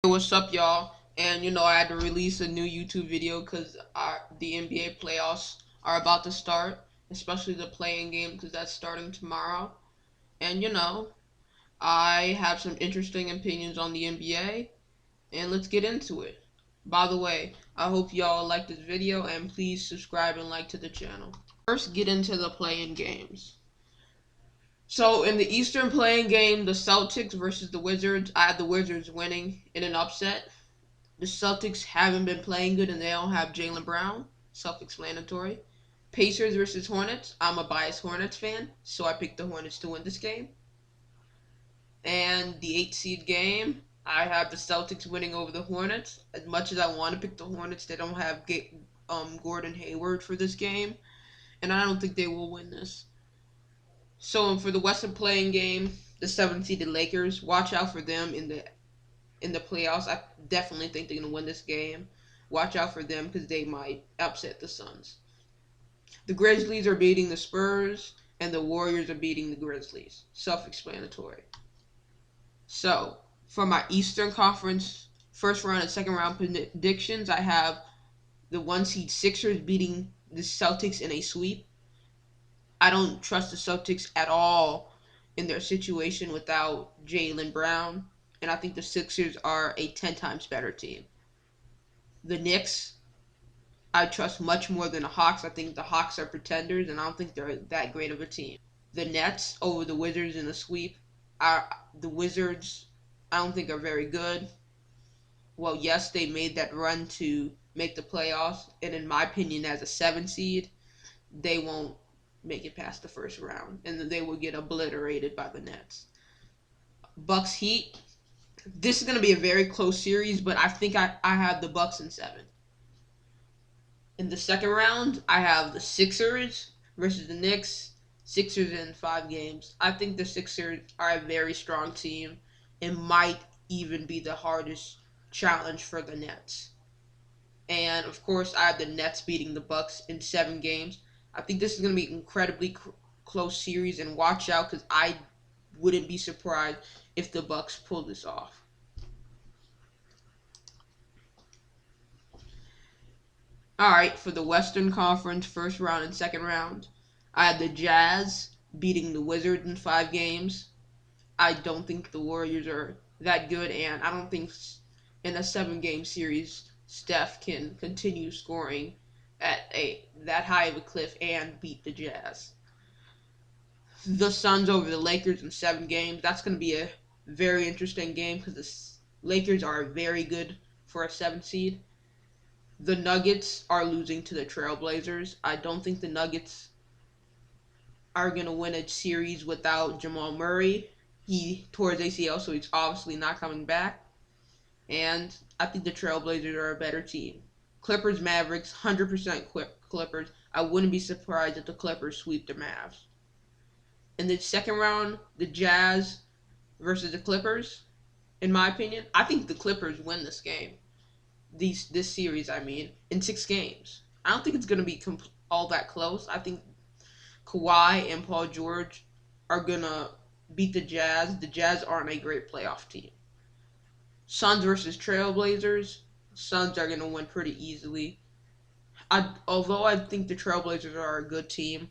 Hey, what's up, y'all? And I had to release a new YouTube video because the NBA playoffs are about to start, especially the playing game because that's starting tomorrow. And I have some interesting opinions on the NBA, and let's get into it. By the way, I hope y'all like this video and please subscribe and like to the channel. First, get into the playing games. So in the Eastern playing game, the Celtics versus the Wizards, I had the Wizards winning in an upset. The Celtics haven't been playing good and they don't have Jaylen Brown. Self-explanatory. Pacers versus Hornets. I'm a biased Hornets fan, so I picked the Hornets to win this game. And the 8 seed game, I have the Celtics winning over the Hornets. As much as I want to pick the Hornets, they don't have Gordon Hayward for this game, and I don't think they will win this. So for the Western playing game, the 7 seeded Lakers, watch out for them in the playoffs. I definitely think they're going to win this game. Watch out for them because they might upset the Suns. The Grizzlies are beating the Spurs, and the Warriors are beating the Grizzlies. Self-explanatory. So, for my Eastern Conference first round and second round predictions, I have the 1 seed Sixers beating the Celtics in a sweep. I don't trust the Celtics at all in their situation without Jaylen Brown, and I think the Sixers are a 10 times better team. The Knicks, I trust much more than the Hawks. I think the Hawks are pretenders, and I don't think they're that great of a team. The Nets over the Wizards in the sweep. The Wizards, I don't think are very good. Well, yes, they made that run to make the playoffs, and in my opinion, as a 7 seed, they won't make it past the first round, and then they will get obliterated by the Nets. Bucks Heat. This is going to be a very close series, but I think I have the Bucks in 7. In the second round, I have the Sixers versus the Knicks. Sixers in 5 games. I think the Sixers are a very strong team and might even be the hardest challenge for the Nets. And of course, I have the Nets beating the Bucks in 7 games. I think this is going to be an incredibly close series, and watch out because I wouldn't be surprised if the Bucks pull this off. Alright, for the Western Conference first round and second round, I had the Jazz beating the Wizards in 5 games. I don't think the Warriors are that good, and I don't think in a 7-game series Steph can continue scoring at that high of a cliff and beat the Jazz. The Suns over the Lakers in 7 games. That's going to be a very interesting game because the Lakers are very good for a 7 seed. The Nuggets are losing to the Trailblazers. I don't think the Nuggets are going to win a series without Jamal Murray. He tore his ACL, so he's obviously not coming back. And I think the Trailblazers are a better team. Clippers, Mavericks, 100% Clippers. I wouldn't be surprised if the Clippers sweep the Mavs. In the second round, the Jazz versus the Clippers. In my opinion, I think the Clippers win this game. This series, in 6 games. I don't think it's going to be all that close. I think Kawhi and Paul George are going to beat the Jazz. The Jazz aren't a great playoff team. Suns versus Trailblazers. Suns are going to win pretty easily. Although I think the Trailblazers are a good team,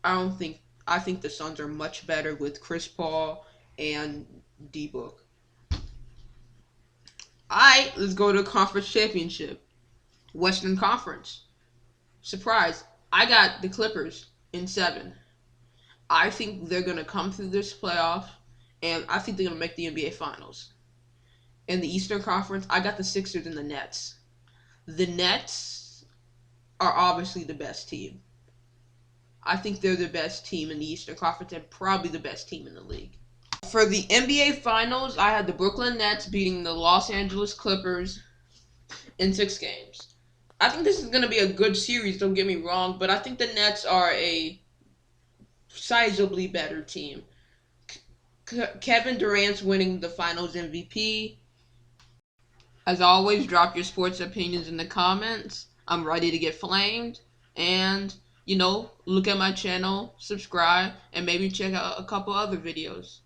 I think the Suns are much better with Chris Paul and D-Book. Alright, let's go to conference championship. Western Conference. Surprise, I got the Clippers in 7. I think they're going to come through this playoff, and I think they're going to make the NBA Finals. In the Eastern Conference, I got the Sixers and the Nets. The Nets are obviously the best team. I think they're the best team in the Eastern Conference and probably the best team in the league. For the NBA Finals, I had the Brooklyn Nets beating the Los Angeles Clippers in 6 games. I think this is going to be a good series, don't get me wrong, but I think the Nets are a sizably better team. Kevin Durant's winning the Finals MVP. As always, drop your sports opinions in the comments. I'm ready to get flamed. And, look at my channel, subscribe, and maybe check out a couple other videos.